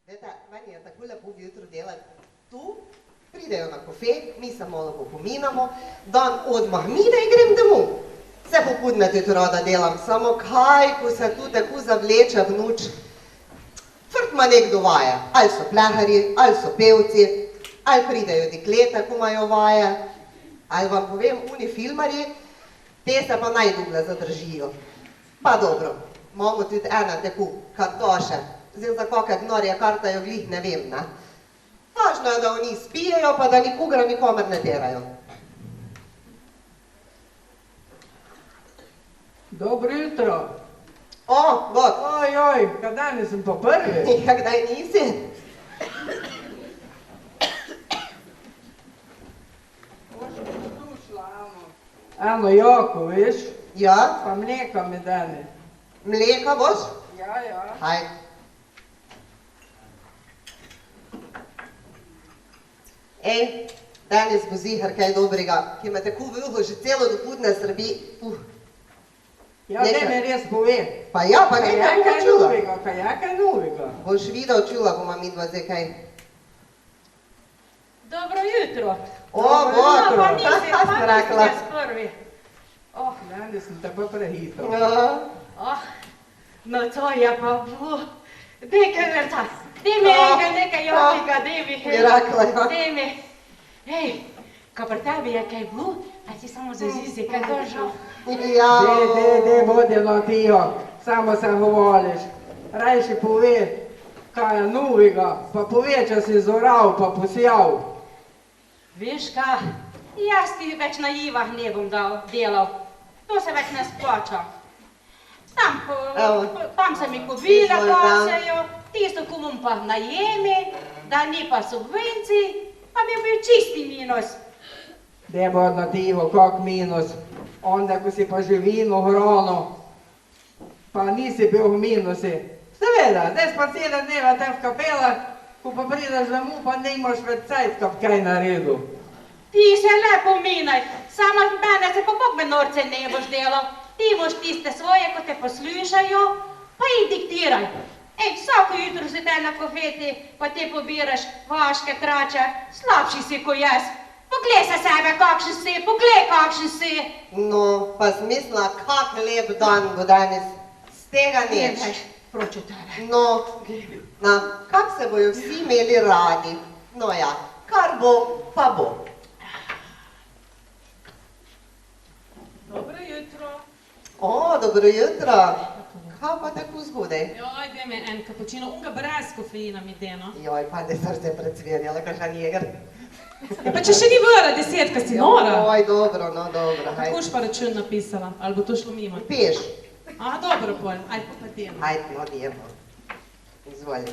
Vete, meni je tako lepo jutro delati. Tu pridejo na kofe, mi se malo popominamo, dan odmah mine in grem domov. Se popudne tudi rada delam, samo kaj, ko se tu tako zavleče v noč. Frt ma nekdo vaje, ali so pleharji, ali so pevci, ali pridejo deklete, ko imajo vaje, ali vam povem, oni filmarji, te se pa najdublje zadržijo. Pa dobro, imamo tudi ene tako kartoše, zdaj za kakve gnorje kartajo glih, ne vem, ne. Važno je, da oni spijejo, pa da nikogar nikomer ne terajo. Dobro jutro. O, God. Ojoj, kdaj nisem pa prvi? Ja, kdaj nisi? Eno jako, veš? Ja? Pa mleka mi dani. Mleka boš? Ja, ja. Haj. Ej, danes bo zihar kaj dobrega, ki me tako v uho že celo dopudne srbi. Ja, ne mi res pove. Pa ja, pa ne, ne bom čula. Kaj je kaj novega? Boš videl, čula bom midva zdaj kaj. Dobro jutro. O, Bog, pa nisi, šta si rekla? jaz prvi. Oh, Danes sem te pa prehitro. No to je pa bo. Nekaj vrta. Dej mi nekaj jopika, dej mi. Je rekla, ja. Dej mi. Ej, ko pri tebi je kaj bilo, a si samo za zizi kaj držal. Ja. Dej, vodjeno tiho, samo se govoriš. Rajši pove, kaj je novega, pa pove, če si zoral, pa posijal. Veš kaj, jaz ti več na jivah ne bom delal. To se več ne splača. Tam se mi kovile pasejo, tisto, ko bom pa najemi, da ni pa subvencij, pa bi bil čisti minus. Dej vodno tiho, kak minus. Onda, ko si pa živino hrano, pa nisi bil v minusi. Seveda, zdaj pa cele dneve tem v kapelah, ko pa prideš domov, pa ne imaš več cajt, kap kaj naredil. Ti se lepo minaj, samo mene se pa Bog me norce ne boš delal. Ti boš tiste svoje, ko te poslušajo, pa jih diktiraj. Ej, vsako jutro si te na kofeti, pa te pobiraš vaške trače, slabši si ko jaz. Poglej se sebe, kakšen si, poglej, kakšen si. No, pa smisla, kak lep dan bo danes. Z tega neč. Proč od tebe. No, kak se bojo vsi imeli radi. No ja, kar bo, pa bo. Dobro jutro. O, dobro jutro. Kaj pa tako zgodaj? Joj, daj me en kapučino, unga brez kofeina mi deno. Joj, pa da srce predsverjala, kakšan jeger. Pa če še ni vrla desetka, si nora? Oj, dobro, no, dobro, haj. Takoš pa račun napisala, ali bo to šlo mimo? Peš. A, dobro, pol, aj pa demo. Aj, no, demo. Izvoli.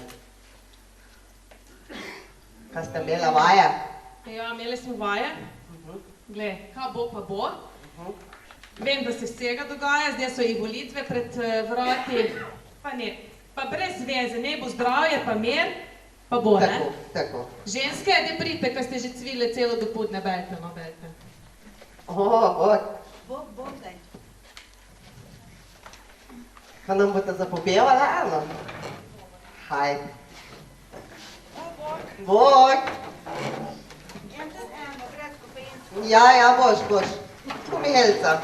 Kaj ste imela vaje? Ja, imeli smo vaje. Glej, kaj bo pa bo. Vem, da se vsega dogaja, zdaj so jih volitve pred vrati. Pa ne, pa brez veze, ne bo zdravje, pa mir, pa bo, ne? Tako, tako. Ženske, ne pridite, ko ste že cvile celo dopudne, belte, no, belte. O, Bog, daj. kaj nam boste zapopevala, eno? Haj. Bog. Ja, boš. Kumihelca.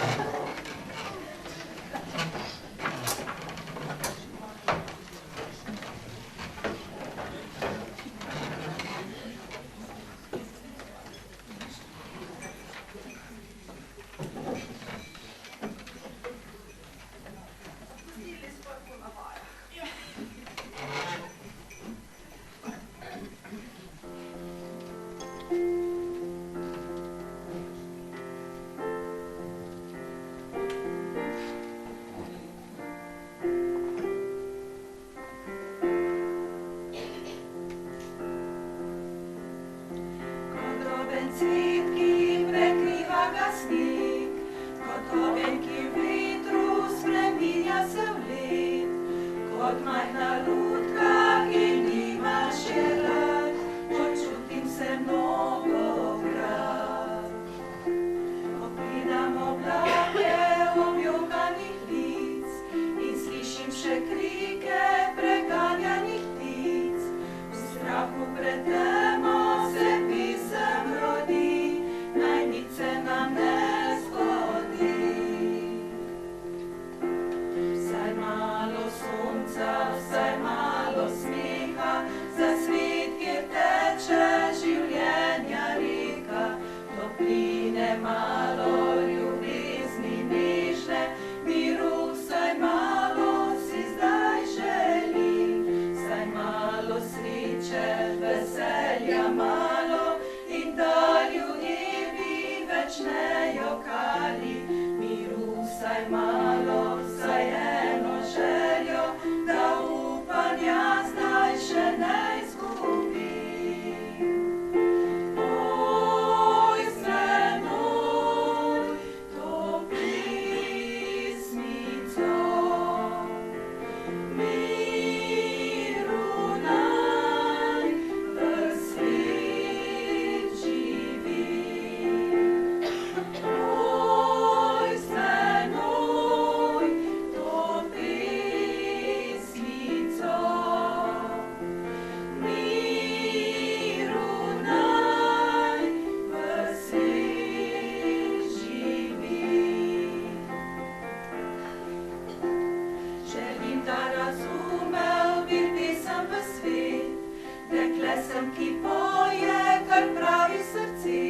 pesem, ki poje, kar pravi srce,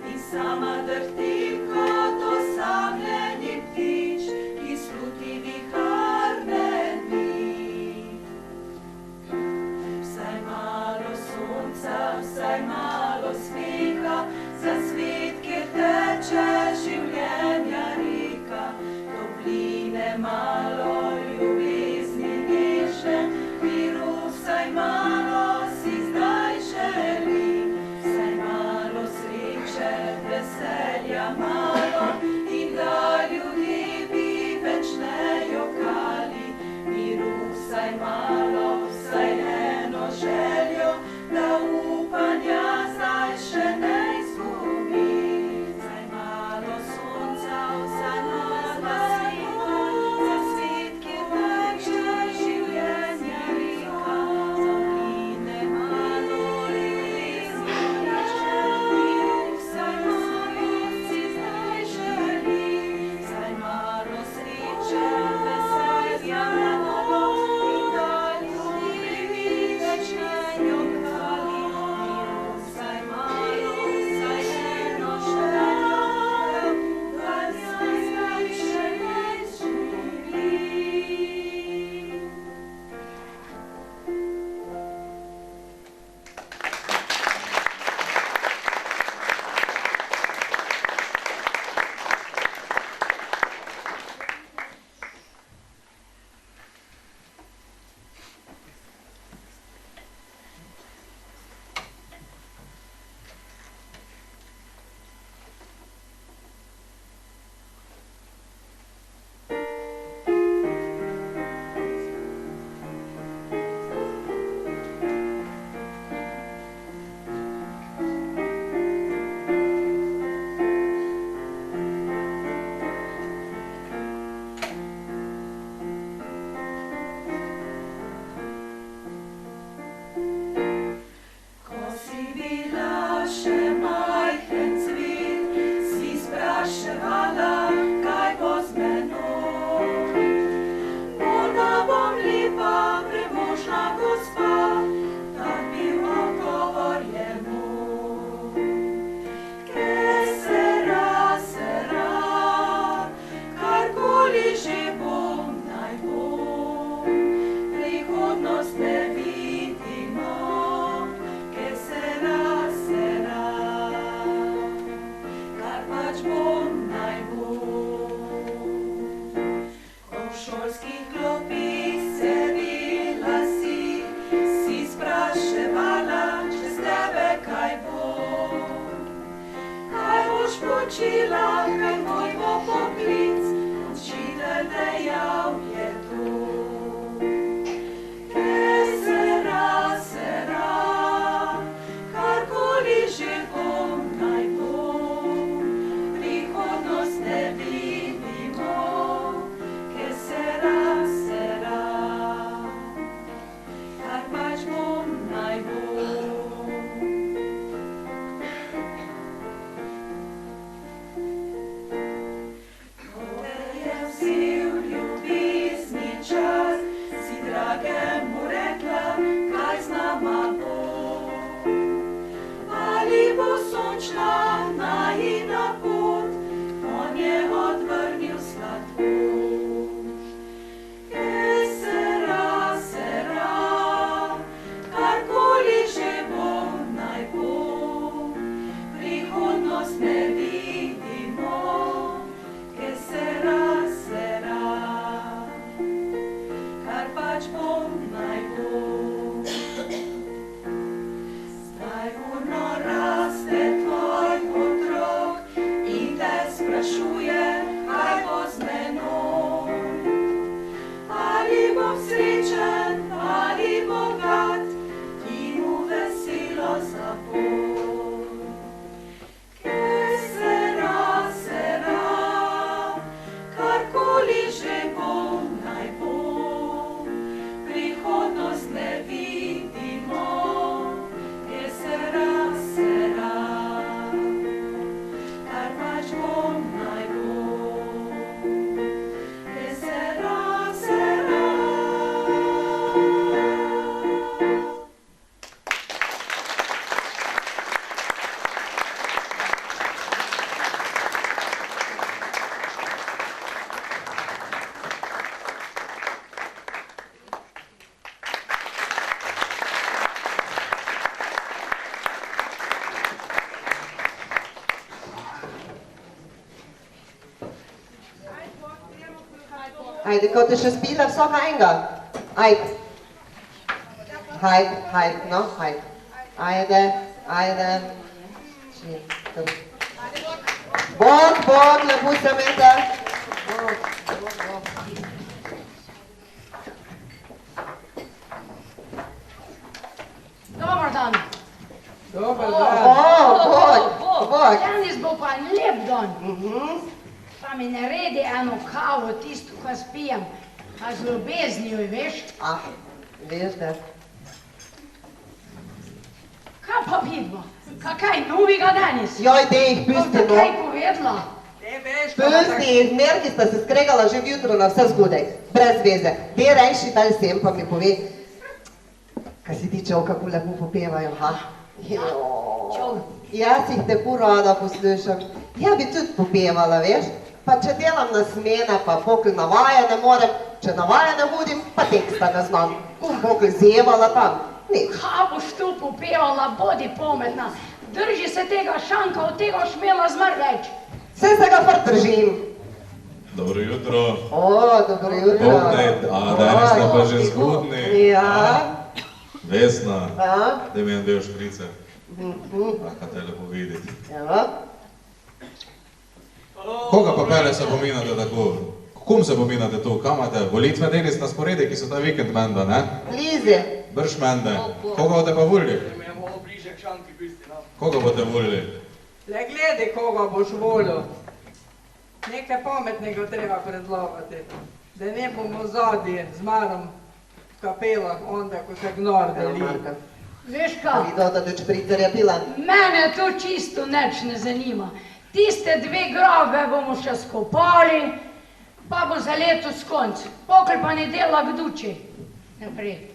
in sama drhtim kot osamljeni ptič, ki sluti viharne dni. Vsaj malo sonca, vsaj malo smeha, za svet, kjer teče življenja reka, topline malo, ljubezni nežne, miru vsaj malo si zdaj želim, vsaj malo sreče, veselja malo, in da ljudje bi več ne jokali, miru vsaj malo, vsaj eno željo, da upanja zdaj še ne izgubim. Vsaj malo sonca, vsaj malo sveta, za svet, kjer teče življenja reka, topline malo, ljubezni nežne, miru vsaj malo si zdaj želim, vsaj malo sreče, veselja malo, in da ljudje bi več ne jokali, miru vsaj malo, vsaj eno željo, da upanja zdaj še ne izgubim. Ko si bila še majhen cvet, si spraševala, kaj bo z menoj. Morda bom lepa, premožna gospa, tak bil odgovor je moj. Que sera, karkoli že bom, naj bom, prihodnost ne vidimo. Que sera, kar pač bom, naj bom. Ko v šolskih klopih sedela si spraševala, čez tebe kaj bo. Kaj boš počela, kaj tvoj bo poklic, učitelj dejal je to. Que sera, karkoli že bom, naj bom, prihodnost ne vidimo. Que sera, kar pač bom, naj bom. Ko te je vzel ljubezni čas, si dragemu rekla, kaj z nama bo. Ali bo sončna najina pot, on je odvrnil sladkost. Que sera, karkoli že bom, naj bom, prihodnost ne vidimo. Que sera, kar pač bom, naj bom. Zdaj urno raste tvoj otrok in te sprašuje, kaj bo z menoj. Ali bom srečen, ali bogat, ti mu veselo zapoj. Que sera, karkoli že bom, naj bom, prihodnost ne Ajde, ko te še spila vsaka enega. Ajde. Hajde, no, hajde. Ajde. Bog, lepo se mete. Dobar dan. Dobar dan. Bog. Danes bo pa lep dan. Pa mi naredi eno kavo, tisto, ko spijem. A z ljubeznijo, veš? Veš da. Kaj pa vidimo? Kaj novega danes? Joj, dej, Bom pusti, ti no. kaj povedala? Ne veš, Pusti, Merki sta se skregala že vjutro na vse zgodaj. Brez veze. Dej rejši dal sem, pa mi pove, kaj si ti čov, kako lepo popevajo, ha? Čov. Jaz jih tako rada poslušam. Ja bi tudi popevala, veš? Pa če delam na smene, pa pokl na vaje ne morem, če na vaje ne hodim, pa teksta ne znam. Pokl zevala tam, nič. Kaj boš tu popevala, bodi pametna. Drži se tega šanka, od tega šmela zmr več. Vse se ga far držim. Dobro jutro. Dobro jutro. Pogled, a danes ste pa že zgodni. Ja. Vesna, Ja. da mi je del šprice. Kaj te lepo videti. Ja. Koga pa pele se pominate tako? Kom se pominate tu? Kam imate? Volitve denis na sporedi, ki so ta vikend menda, ne? Lize. Brž mende. Koga boste pa volili? Koga boste volili? Le gledaj, koga boš volil. Nekaj pametnega treba predlagati. Da ne bomo zadnji z Marom v kapelah, onda ko se gnor deli. Veš kaj? Videl, da doč pricerja pila. Mene to čisto neč ne zanima. Tiste dve grobe bomo še skopali, pa bo za leto skonc. Pokl pa ne dela kduči. Naprej.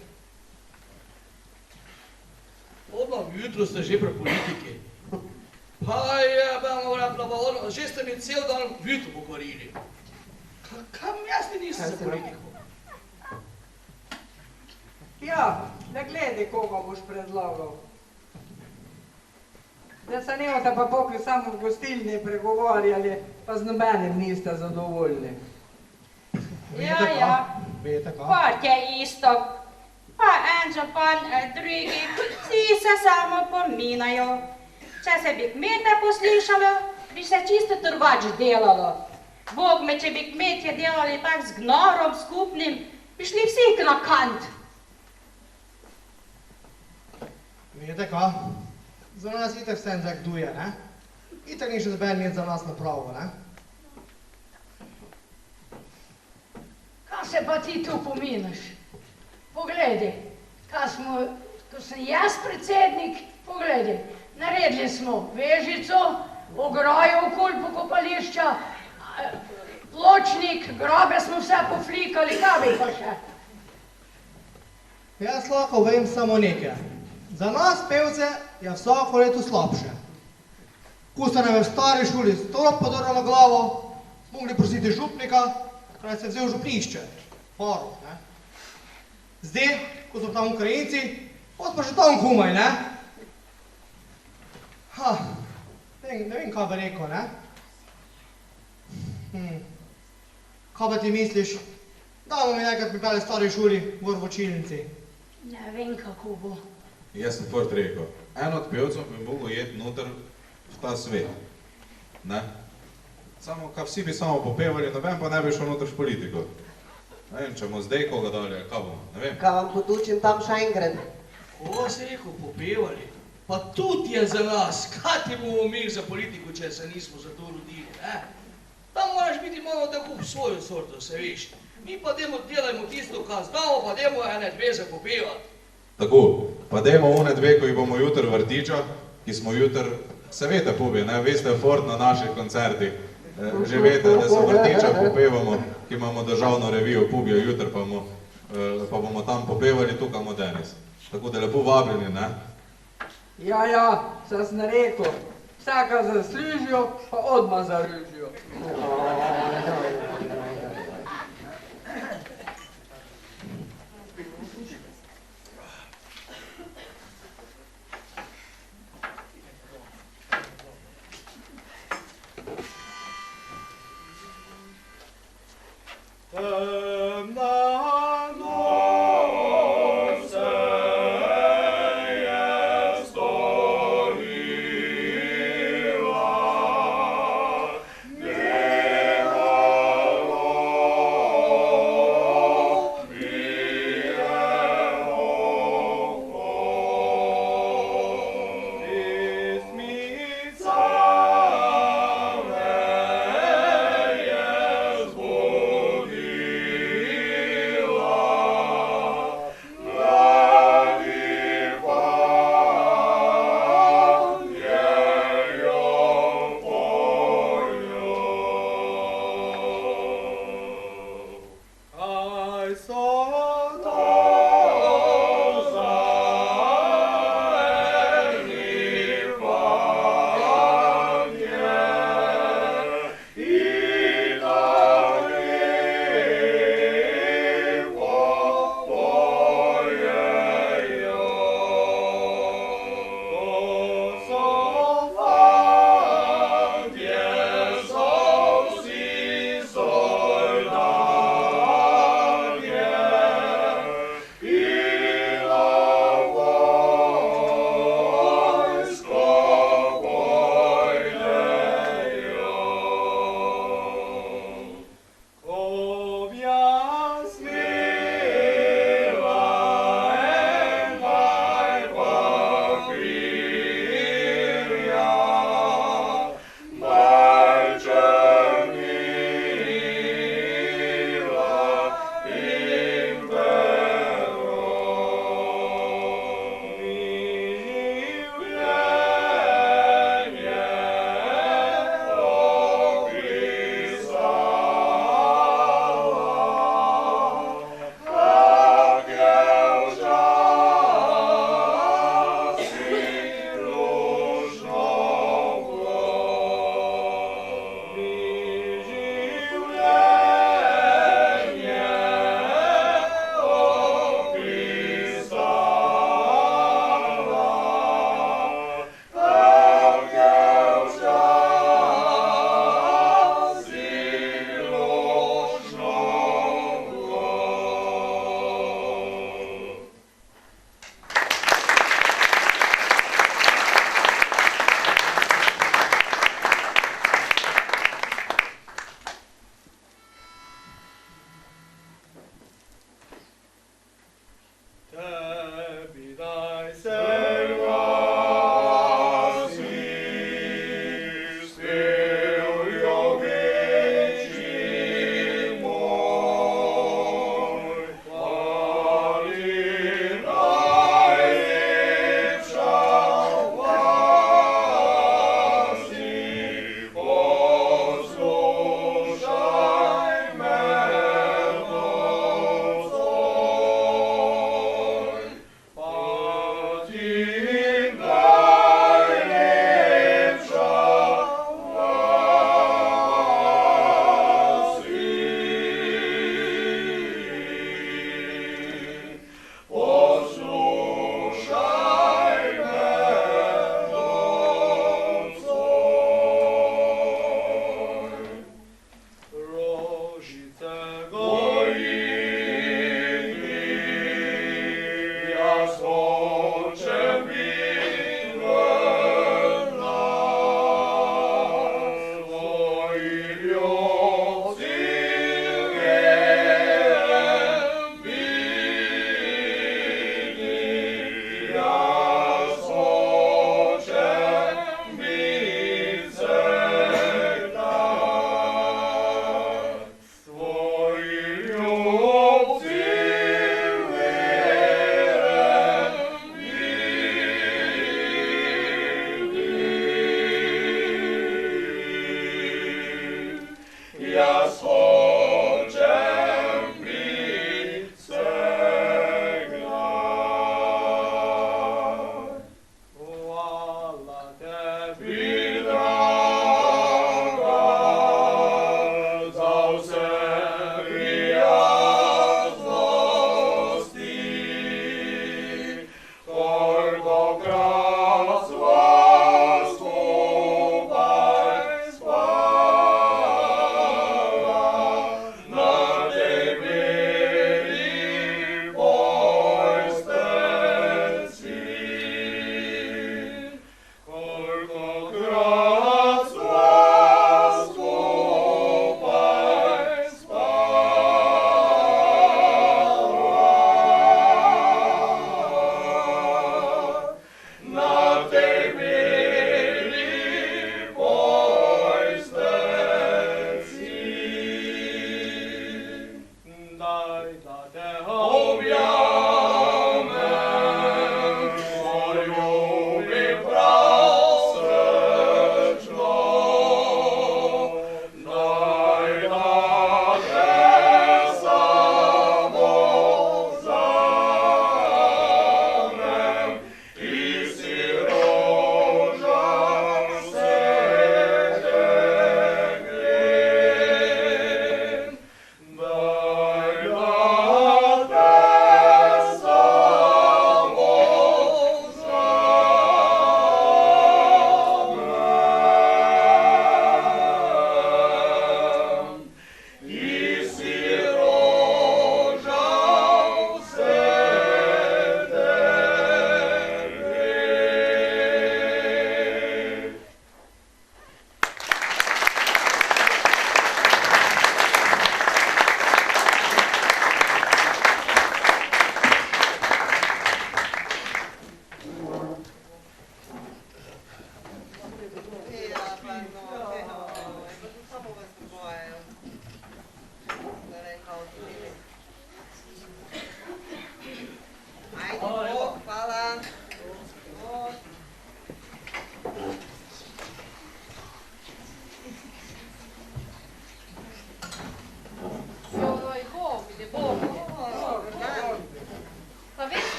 Odmah jutro ste že pri politiki. Pa je, bomo rekla, pa ono, že ste mi cel dan jutro pokvarili. Kam jaz nisem za politiko? Ja, le gledaj, koga boš predlagal. Da se ne boste pa pokli samo v gostilni pregovarjali, pa z nobenim niste zadovoljni. Ja. Part je isto. Pa en župan, drugi, vsi se samo pominajo. Če se bi kmete poslušalo, bi se čisto drugače delalo. Bog me, če bi kmetje delali tak z gnorom skupnim, bi šli vsi na kant. Veste kaj? Za nas itak vse en duje, ne? Itak ni še zben za nas napravo, ne? Kaj se pa ti tu pominaš? Pogledaj, ko sem jaz predsednik, pogledaj, naredili smo vežico, ograjo okoli pokopališča, pločnik, grobe smo vse poflikali, kaj bi pa še? Jaz lahko vem samo nekaj. Za nas, pevce, je vsako leto slabše. Ko ste nam v stari šoli strop podrl na glavo, smo mogli prositi župnika, kraj se je vzel župnišče, Farov, ne? Zdaj, ko so tam Ukrajinci, pa smo še tam kumaj, ne? Ne vem, kaj bi rekel, ne? Kaj pa ti misliš? Dajmo mi nekaj pripeli stari šoli, gor v učilnici. Ne vem, kako bo. Jaz sem fort rekel, en od pevcev bi mogel jeti noter v ta svet. Ne? Samo, kaj vsi bi samo popevali, noben pa ne bi šel noter v politiko. Ne vem, če bomo zdaj koga dali, kaj bomo, ne vem. Kaj vam potučim tam še enkrat? Ko se rekel, popevali? Pa tudi je za nas, kaj ti bomo imeli za politiko, če se nismo za to rodili, ne? Tam moraš biti malo tako v svojo sorto, se veš. Mi pa delajmo tisto, kar znamo, pa dajmo ene dve za popevati. Tako, pa dajmo one dve, ko jih bomo jutr vrtiča, ki smo jutr, se veste pobi, ne, veste fort na naših koncertih, že veste, da se vrtiča popevamo, ki imamo državno revijo, pubijo jutr, pa bomo tam popevali, tukaj bomo danes. Tako da lepo vabljeni, ne? Ja, saj sem rekel, vsaka zaslužijo, pa odmah zaružijo.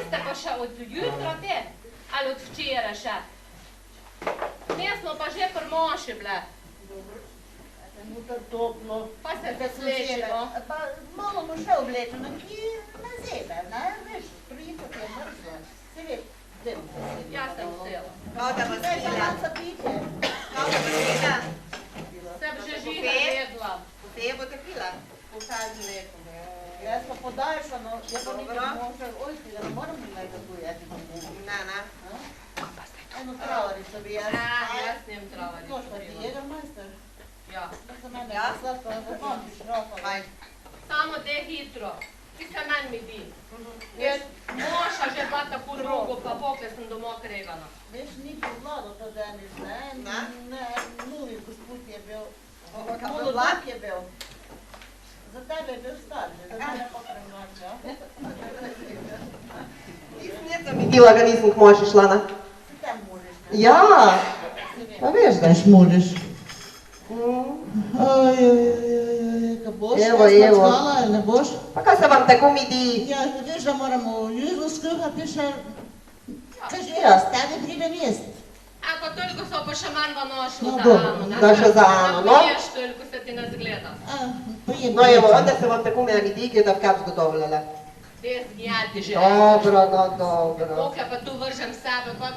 ste pa še od jutra te? Ali od včeraj še? Mi smo pa že pri moši bile. Znotraj toplo. Pa se te slečilo. Pa malo mu še oblečeno, ki ne zebe, ne? Veš, prijeti je mrzlo. Se ve, tem se sedi. Ja sem vsela. Kao da vas Zdaj pa vila. maca pite. Kao da vas vila. Se bi že žina vedla. Te boste pila. Pokaži lepo. Jaz pa podaljšano, jaz pa nekaj možem, oj, ti ga ne moram imeti tako jeti. Na. Eno travarico bi jaz. Jaz njem travarico. Noš pa ti Jägermeister. Ja. Da za mene je sladko, da končiš ropa. Kaj? Samo de hitro. Ti se meni mi di. Jer moša že bila tako dolgo, pa pokle sem domov kregala. Veš, ni bil vlado to Denis, ne? Ne, novi gospod je bil. Molodok je bil. Za tebe je bil star, že za mene pa premlač, ja? Nisem videla, ga nisem k moši šla, ne? Si tam moliš, ne? Ja, pa veš, da. moliš. Oj, ka boš, Evo. ali ne boš? Pa kaj se vam tako mi di? Ja, veš, da moramo jugo skuhati še. Kaži, Ja. s tebe pridem jest. Ako toliko so pa še manj v nošu No, za dobro. Ano. Da še za Ano, no? Poješ toliko se ti ne zgleda. Pojem. No evo, onda se vam tako meni di, ki je da v kap zgotovljala. Te zgnjati že. Dobro, no dobro. Dokaj pa tu vržem sebe, pa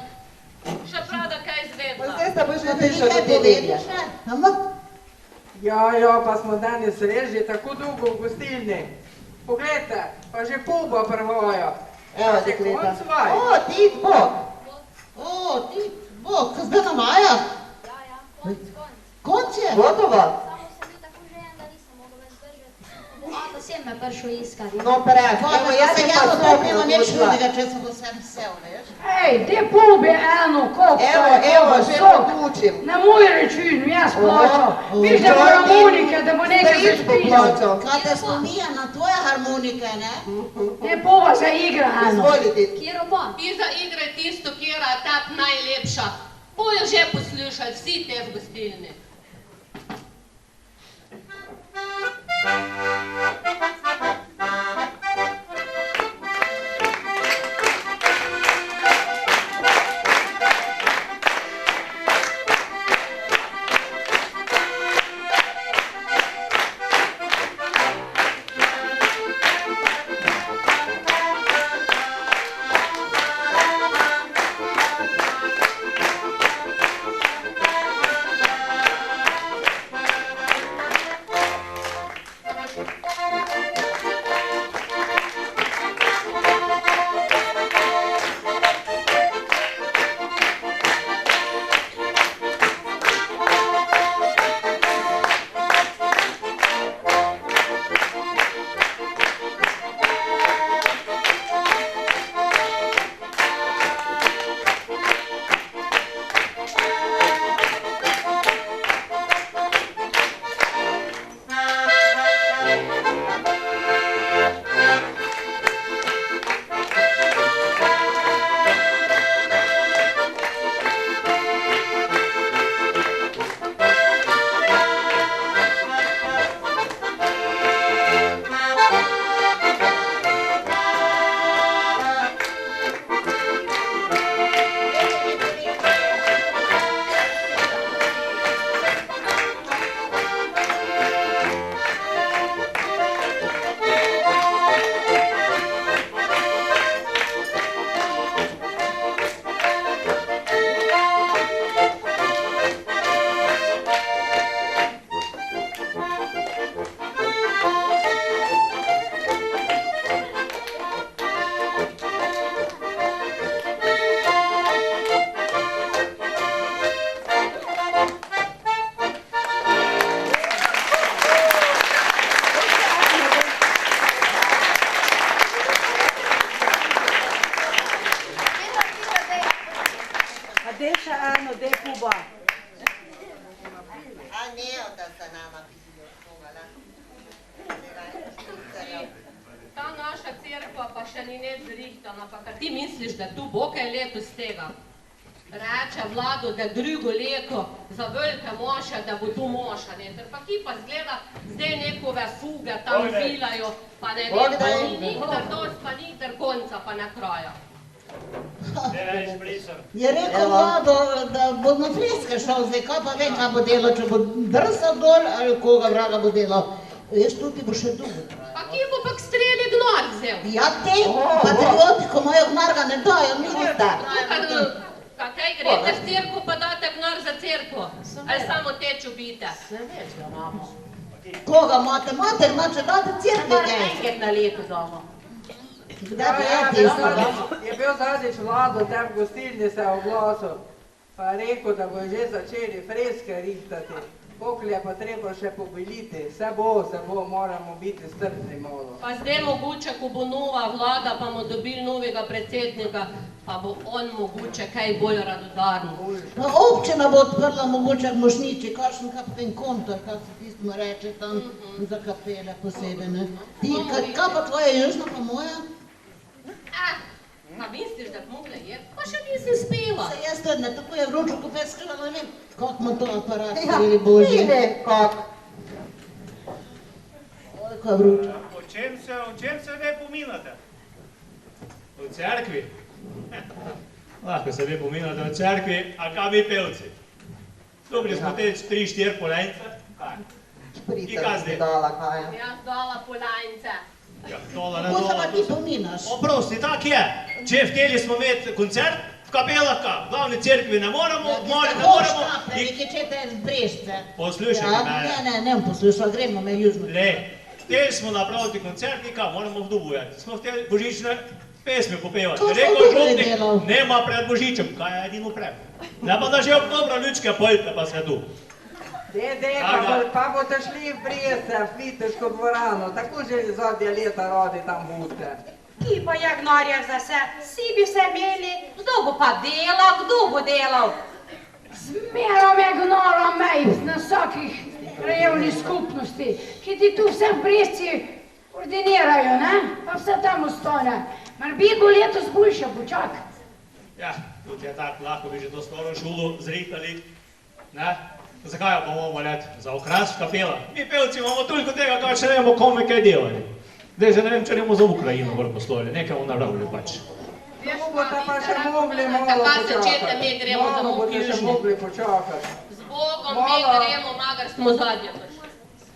še prav da kaj Pa izvedla. zdaj sta boš Da nekaj ti še kaj do te vedje. povedeš, ne? Ampak, Ja, pa smo danes res že tako dolgo v gostilni. Poglejte, pa že puba prhojo. Evo, Se dekleta. konc vaj. O, ti, Bog. o, ti, Bog, ko zdaj na maja? Ja, konc. Konc je? Gotova? Samo sem bil tako željen, da nisem mogel več zdržati. Bo Ata sem me prišel iskati. No, pre. Evo, jaz sem pa topilo nič odšla. drugega, če sem do sem sev, veš? Ej, te pube eno, koliko Evo, že potučim. Na moj račun, jaz plačam. Viš, da bo harmonike, da bo nekaj Zdaj se bo špilo. plačal. Kaj te spomija na tvoje harmonike, ne? Ne pova za igra, eno. Izvolite. Kjero pa? Ti zaigraj tisto, kjera je tak najlepša. Bojo že poslušali vsi te v gostilni. Deša Ano, de Kuba. A ne, da se nama pidijo škovala. Ta naša cerkva pa še ni nič zrihtana, pa kaj ti misliš, da tu bo kaj letos tega? reče Vlado, da drugo leto za velike moše, da bo tu moša, ne. Ter pa ki pa zgleda, zdaj nekove fuge tam filajo, pa ne vem, pa ni nikdar dost, pa nikdar konca, pa na kraja. Je rekel Vlado, da bo na freske šel zdaj, kaj pa vem, kaj bo delal, če bo drsal dol ali koga vraga bo delal. Veš, tu ti bo še dolgo trajalo. Pa ki bo pak streli gnor vzel? Ja, te patriotiko mojo gnarga ne dajo, minister. Kaj greste v cerko, pa date gnor za cerko? Ali samo te čubite? Seveda, mamo. Koga imate? Mater, če date cerke kaj? Enkrat na leto doma. Je bil zadnjič Vlado tem v gostilnici oglasil, pa je rekel, da bo že začeli freske rihtati. Pokle pa treba še pobeliti, vse bo, moramo biti strpni malo. Pa zdaj mogoče, ko bo nova vlada, pa bomo dobili novega predsednika, pa bo on mogoče kaj bolj radodarno. Pa občina bo odprla mogoče v Mošniči, kakšen kapen kontor, kak se tistmu reče tam za kapele posebej, ne. Ti, kaj pa tvoja južna pa moja? A misliš, da bi mogla je? Pa še nisem spela. Se jaz tudi ne, tako je vročo kopecka, ne vem, kak ima to aparat, ili božji. Ti ne, kak. Oj, kaj vročo. O čem se ne pominate? O cerkvi? Lahko se ne pominate o cerkvi, a kaj mi pevci? Dobri smo te 3-4 polence. Šprica bi dala, kaj je? Jaz dala polajnce. Ja, dola na Ko se dola. pa ti pominaš? Oprosti, tak je. Če hteli smo imeti koncert v kapelah, v glavni cerkvi ne moramo, v mori ne moramo. Neki čete z Brežce. Poslušajte mene. Ne poslušal, gremo me južno. Le, hteli smo napraviti koncertnika, moramo vdobujati. Smo hteli božične pesmi popevati. Rekel župnik, nema pred božičem, kaj je edino pred. Ne pa da že oktobra ljudske poljte pa se tu. Pa boste šli v Brezce, v Viteško dvorano, tako že zadnje leta radi tam budete. Ki pa je gnarjak zase, vsi bi se imeli, kdo bo pa delal, kdo bo delal? Zmerom je gnoro mejc na vsakih krajevnih skupnosti, ki ti tu vse v Brezci ordinirajo, ne? Pa vse tam ostane. Mar bi bo letos boljše, počak. Ja, tudi je tak, lahko bi že to skoro šolo zrihtali, ne? Zakaj pa bomo let? Za okras v kapela. Mi pevci imamo toliko tega, kaj še ne bomo kome kaj delali. Zdaj že ne vem, če nemo za Ukrajino gor poslali, nekaj bomo naravili pač. Boste pa še mogli malo počakati. Malo boste še mogli počakati. Z Bogom mi gremo, magar smo zadnje.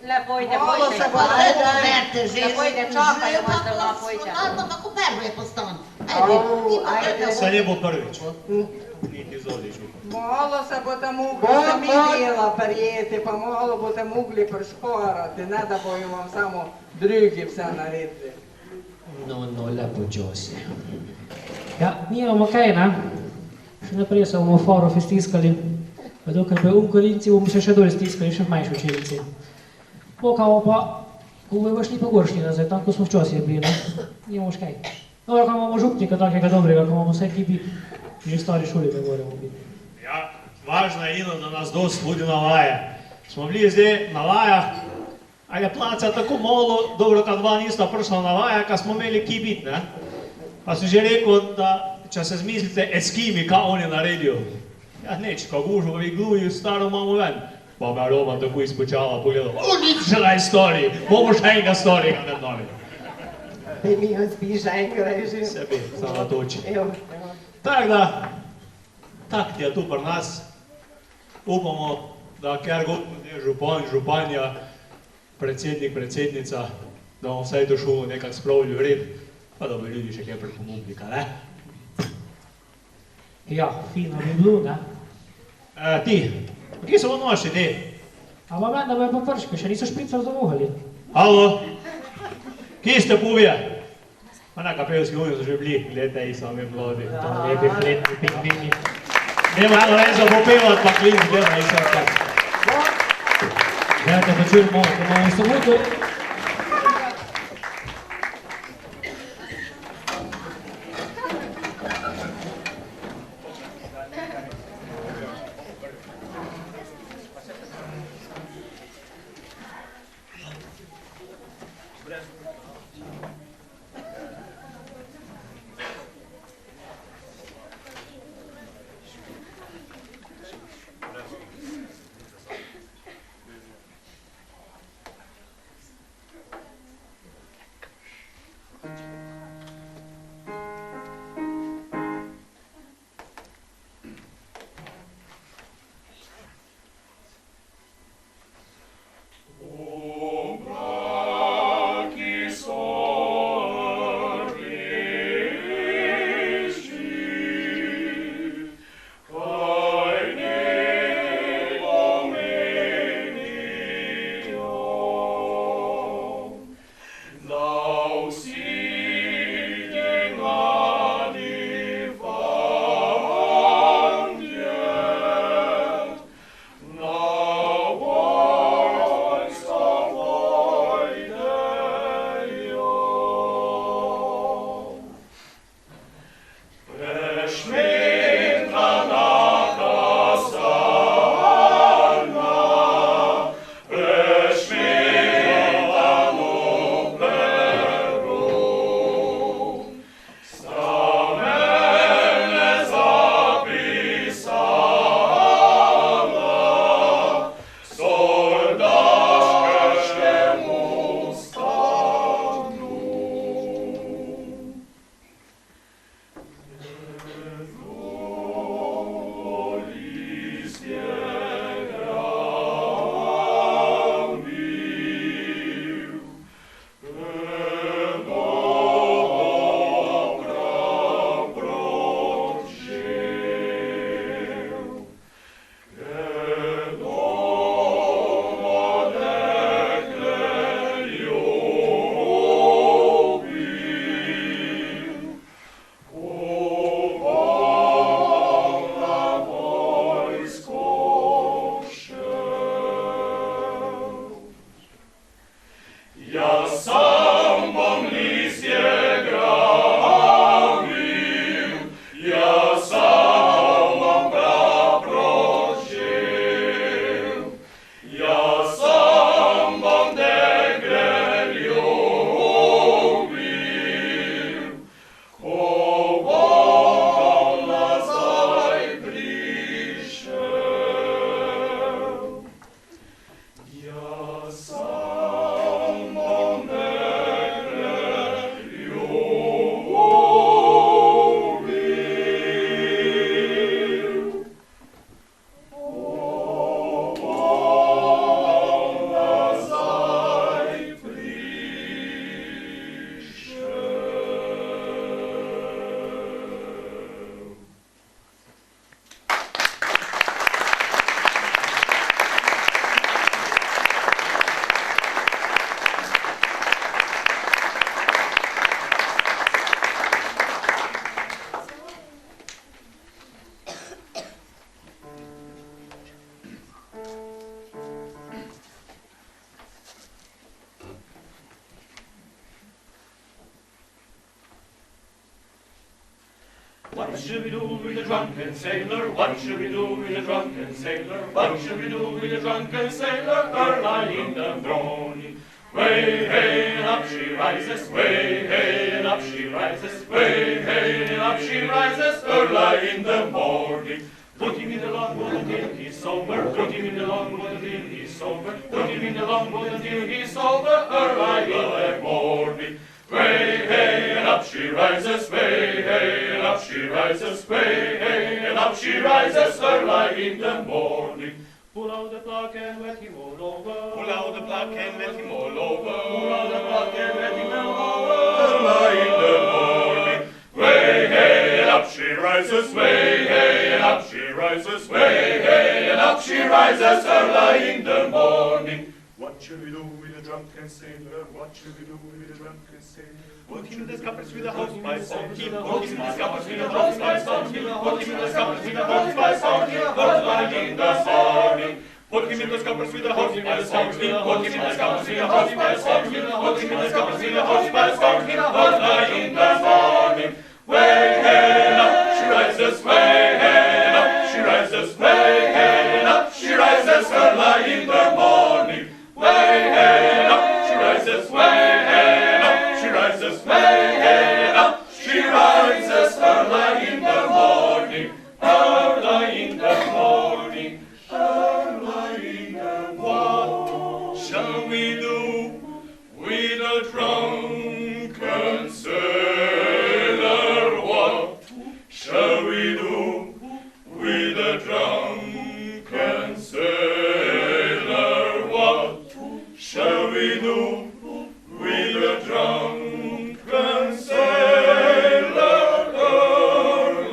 Lepo ide, Malo se pa verte že. Lepo ide, čakajo vas, da lepo ide. Sladno kako prvo je postan. Se ne bo prvič. Niti zoli župa. Malo se boste mogli sami dela prijeti, pa malo boste mogli prešporati, ne da bojo vam samo drugi vse naredili. No, lepo čosi. Ja, nimamo kaj, ne? Še naprej se bomo foro stiskali, pa dokaj pa Unkorinci bomo še dol stiskali, še v manjši učilici. Pokamo pa, ko bojo šli pa goršli nazaj, tam, ko smo včasih bili, ne? Nimamo še kaj. Dobro, ko imamo župnika takega dobrega, ko imamo vse ekipi, že stari šoli ne moramo biti. Ja, važno je ino, da nas dost ljudi na vaje. Smo bili zdaj na vajah, a je placa tako malo, dobro, kad dva nista prišla na vajah, kad smo imeli ki biti, ne? Pa sem že rekel, da če se zmislite eskimi, kaj oni naredijo. Ja, neč, ko gužovi gluji staro mamo ven. Pa me Roma tako izpočala, pogledala, o, nič že naj stori, bomo še enega stori, ga ne dali. Mi jo zbiš enega reži. Sebi, samo toči. Tak da, tak ti je tu pri nas. Upamo, da ker god je župan, županja, predsednik, predsednica, da bomo vsaj to šolo nekak spravili v red, pa da bo ljudi še kaj pripomogli, kaj ne? Ja, fino bi bilo, ne? Ti, kje so naši, ti? A pa meni, da bojo pa prške, še niso špricar zavuhali. Halo? Kje ste povije? Pa neka pevski unijo so že bili, gledajte i sami mladi. Tam lepi fletni pingvini. Nema eno rezo popevat, pa klin, gledaj i sad tak. Gledajte, pa čujemo, ko imamo sobotu. What should we do with a drunken sailor? What should we do with a drunken sailor? What should we do with a drunken sailor early in the morning? Way, hey, and up she rises, way, hey, and up she rises, way, hey, and up she rises early in the morning. Put him in the longboat until he's sober, put him in the longboat until he's sober, put him in the longboat until he's sober early in the morning. Way, hey, and up she rises, way, hey, and up she rises, way, hey, and up she rises early in the morning. Pull out the plug and let him all over. Pull out the plug and let him all over. Pull out the plug and let him all over. Early in the morning. Way, hey, and up she rises, way, hey, and up she rises, way, hey, and up she rises early in the morning. What should we do with a drunken sailor? What should we do with a drunken sailor? Put him in the scuppers with a hosepipe on him. Put him in the scuppers with a hosepipe on him. Put him in the scuppers with a hosepipe on him. Early in the morning. Put him in the scuppers with a hosepipe on him. Put him in the scuppers with a hosepipe on him. Put him in the scuppers with a hosepipe on him. Early in the morning. Way, hey, and up she rises, way, hey, and up she rises, way, hey, and up she rises early in the morning. Way, hey, and up she rises, way, hey, and up she rises, way, hey, and up she rises early in the morning, early in the morning, early in the morning. What shall we do with a drunken sailor? What shall we do with a drunken sailor? What shall we do with a drunken sailor early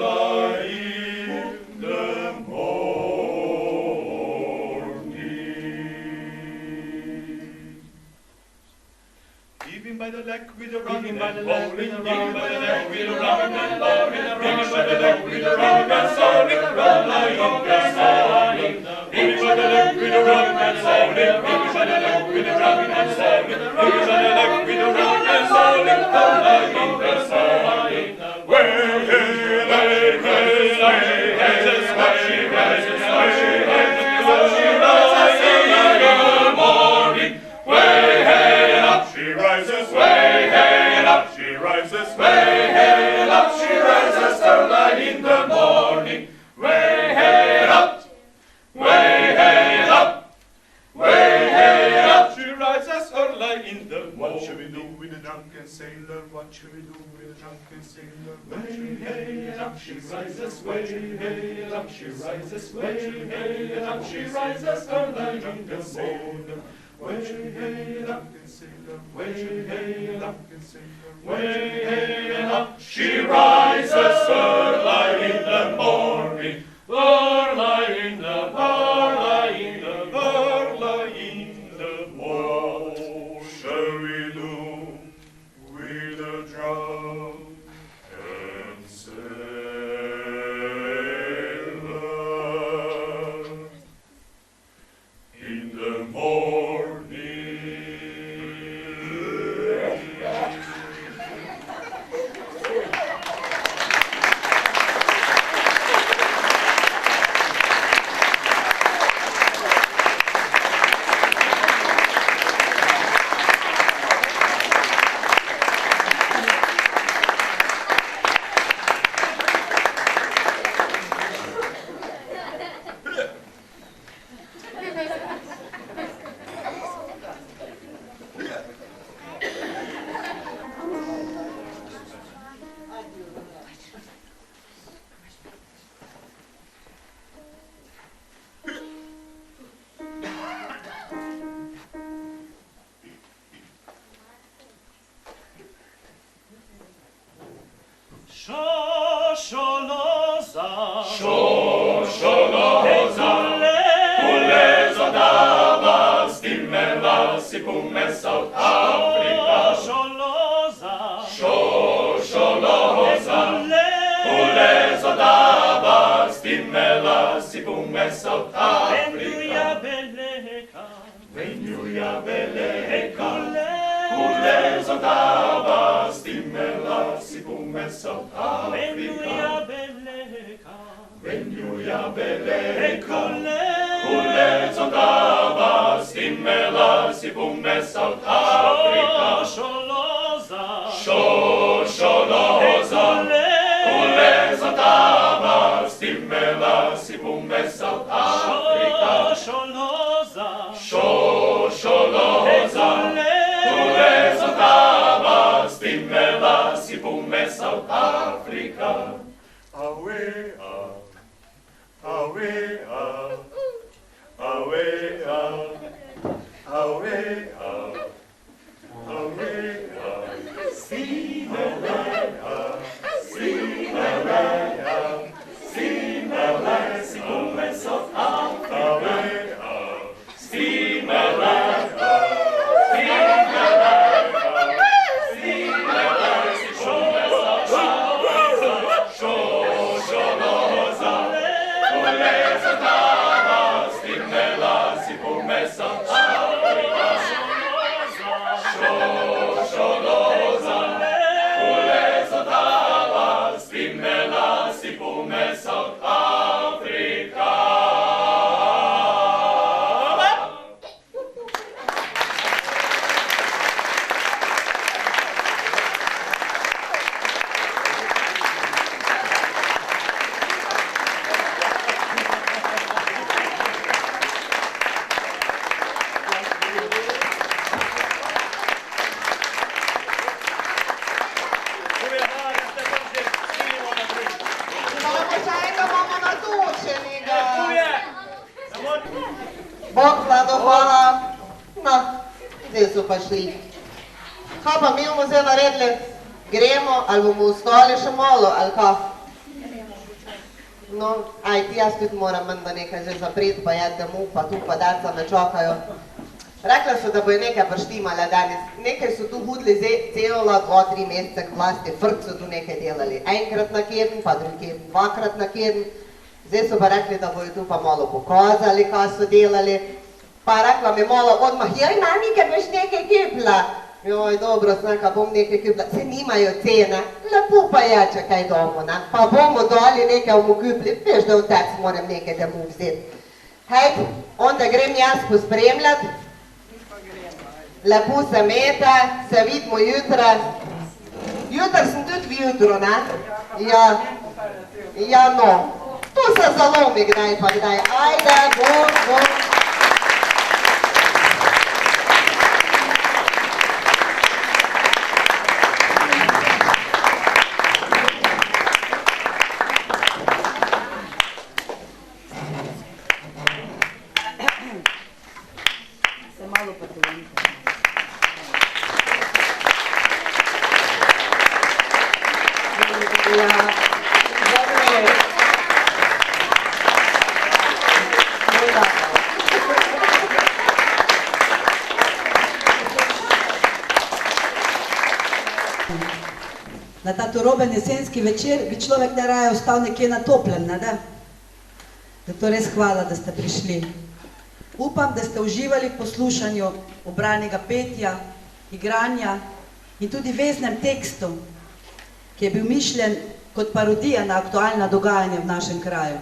in the morning? Give him by the leg with a rum and bowling, give him by the leg with a rum and bowling, give him by the leg with a rum and bowling, early in the morning. Give him by the leg with a rum and bowling, give him by the leg with a rum and bowling, give him by the leg with a rum and bowling, early in the morning. Way, hey, hey, hey, hey, rises, what she rises, what she rises, what she rises early in the morning. Way, hey, and up she rises, way, hey, and up she rises, way, hey, and up she rises early in the morning. Way, hey, and up, way, hey, and up, way, hey, and up she rises early in the morning. What should we do with a drunken sailor? What should we do with a drunken sailor? Way, hey, and up she rises, way, hey, and up she rises, way, hey, and up she rises early in the morning. Way, hey, and up sailor, way, hey, and up sailor, way, hey, and up she rises early in the morning, early in the morning, early in the morning. What shall we do with a drunken sailor in the morning? Shosholoza, Kulezo dava, stimela si pume South Africa. Shosholoza, Kulezo dava, stimela si pume South Africa. Venuja beleka, Kulezo dava, stimela si pume pume South Africa. Venjuja beleka, kule zondava, stimmela si pume South Africa. Šoloza, kule zondava, stimmela si pume South Africa. Šoloza, kule zondava, stimmela si pume South Africa. Away up, away up, away up, away up, away up. Sinelea, Sinelea, Sinelea, si pume South Africa. Away up, Sinelea, Bog Vlado, hvala. No, zdaj so pa šli. Kaj pa mi bomo zdaj naredili? Gremo, ali bomo ostali še malo, ali kaj? No, ajde, jaz tudi moram menda nekaj že zapret, pa jedem pa tu pa deca me čakajo. Rekla so, da bojo nekaj prštimale danes. Nekaj so tu hudili cela 2-3 mesece k vlasti, frk so tu nekaj delali. Enkrat na keden, pa drugi keden, dvakrat na keden. Zdaj so pa rekli, da bojo tu pa malo pokazali, kaj so delali. Pa rekla mi malo odmah, joj, mami, ker boš nekaj kupila. Joj, dobro, snaka, bom nekaj kupila. Se nimajo cene, lepo pa je, če kaj domo, ne? Pa bomo doli nekaj bomo kupili, veš, da v tec moram nekaj da mu vzeti. Hej, onda grem jaz pospremljati. Lepo se mete, se vidimo jutra. Jutr sem tudi v jutro, ne? Ja, no. Tu se zalomi kdaj pa kdaj. Ajde, bom. Se malo potrudite. Na ta turoben jesenski večer bi človek ne raje ostal nekje na toplem, ne da? Zato res hvala, da ste prišli. Upam, da ste uživali v poslušanju ubranega petja, igranja in tudi veznem tekstu, ki je bil mišljen kot parodija na aktualna dogajanja v našem kraju.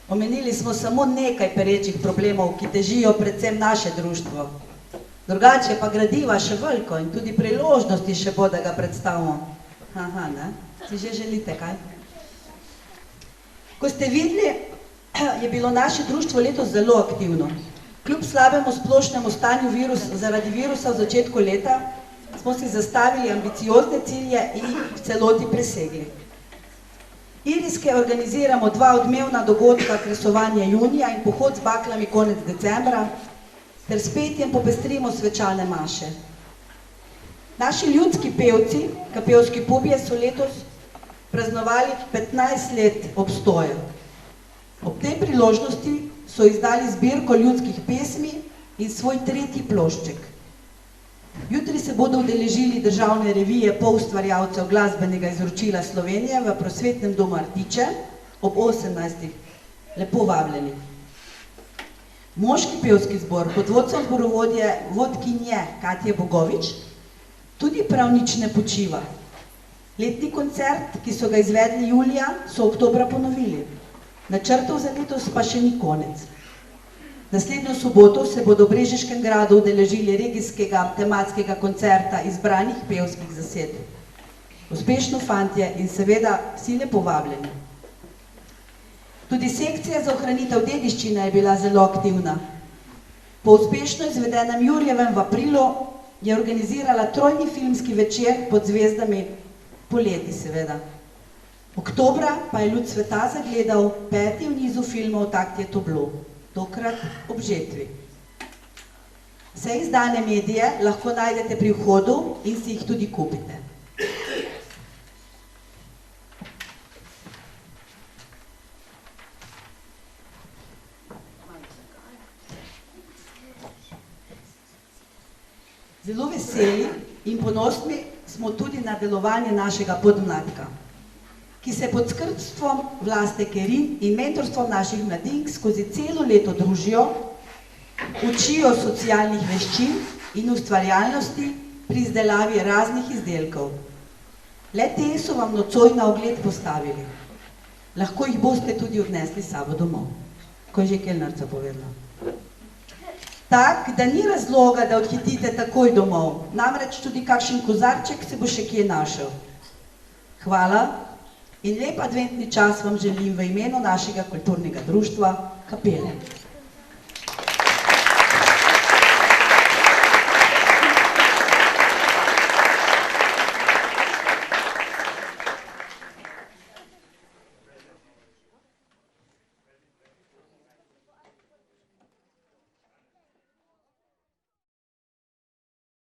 Omenili smo samo nekaj perečih problemov, ki težijo predvsem naše društvo. Drugače pa gradiva še veliko in tudi priložnosti še bo, da ga predstavimo. Aha, ne? Si že želite, kaj? Ko ste videli, je bilo naše društvo letos zelo aktivno. Kljub slabemu splošnemu stanju zaradi virusa v začetku leta, smo si zastavili ambiciozne cilje in jih v celoti presegli. Iriske organiziramo 2 odmevna dogodka, kresovanje junija in pohod z baklami konec decembra, ter s petjem popestrimo svečane maše. Naši ljudski pevci, kapevski pubje, so letos praznovali 15 let obstoja. Ob tej priložnosti so izdali zbirko ljudskih pesmi in svoj 3. plošček. Jutri se bodo udeležili državne revije poustvarjalcev glasbenega izročila Slovenije v Prosvetnem domu Artiče ob 18. Lepo vabljeni. Moški pevski zbor pod vodstvom vodkinje Katje Bogovič tudi prav nič ne počiva. Letni koncert, ki so ga izvedli julija, so oktobra ponovili. Načrtov za letos pa še ni konec. Naslednjo soboto se bodo v Brežiškem gradu udeležili regijskega tematskega koncerta izbranih pevskih zasedb. Uspešno, fantje, in seveda vsi lepo vabljeni. Tudi sekcija za ohranitev dediščine je bila zelo aktivna. Po uspešno izvedenem Jurjevem v aprilu je organizirala trojni filmski večer pod zvezdami, poleti seveda. Oktobra pa je luč sveta zagledal 5. v nizu filmov Takt je to bilo, tokrat ob žetvi. Vse izdane medije lahko najdete pri vhodu in si jih tudi kupite. Zelo veseli in ponosni smo tudi na delovanje našega podmladka, ki se pod skrbstvom Vlaste Kerin in mentorstvom naših mladink skozi celo leto družijo, učijo socialnih veščin in ustvarjalnosti pri izdelavi raznih izdelkov. Le te so vam nocoj na ogled postavili. Lahko jih boste tudi odnesli s sabo domov, ko je že kelnarca povedala. Tak, da ni razloga, da odhitite takoj domov, namreč tudi kakšen kozarček se bo še kje našel. Hvala in lep adventni čas vam želim v imenu našega kulturnega društva Kapele.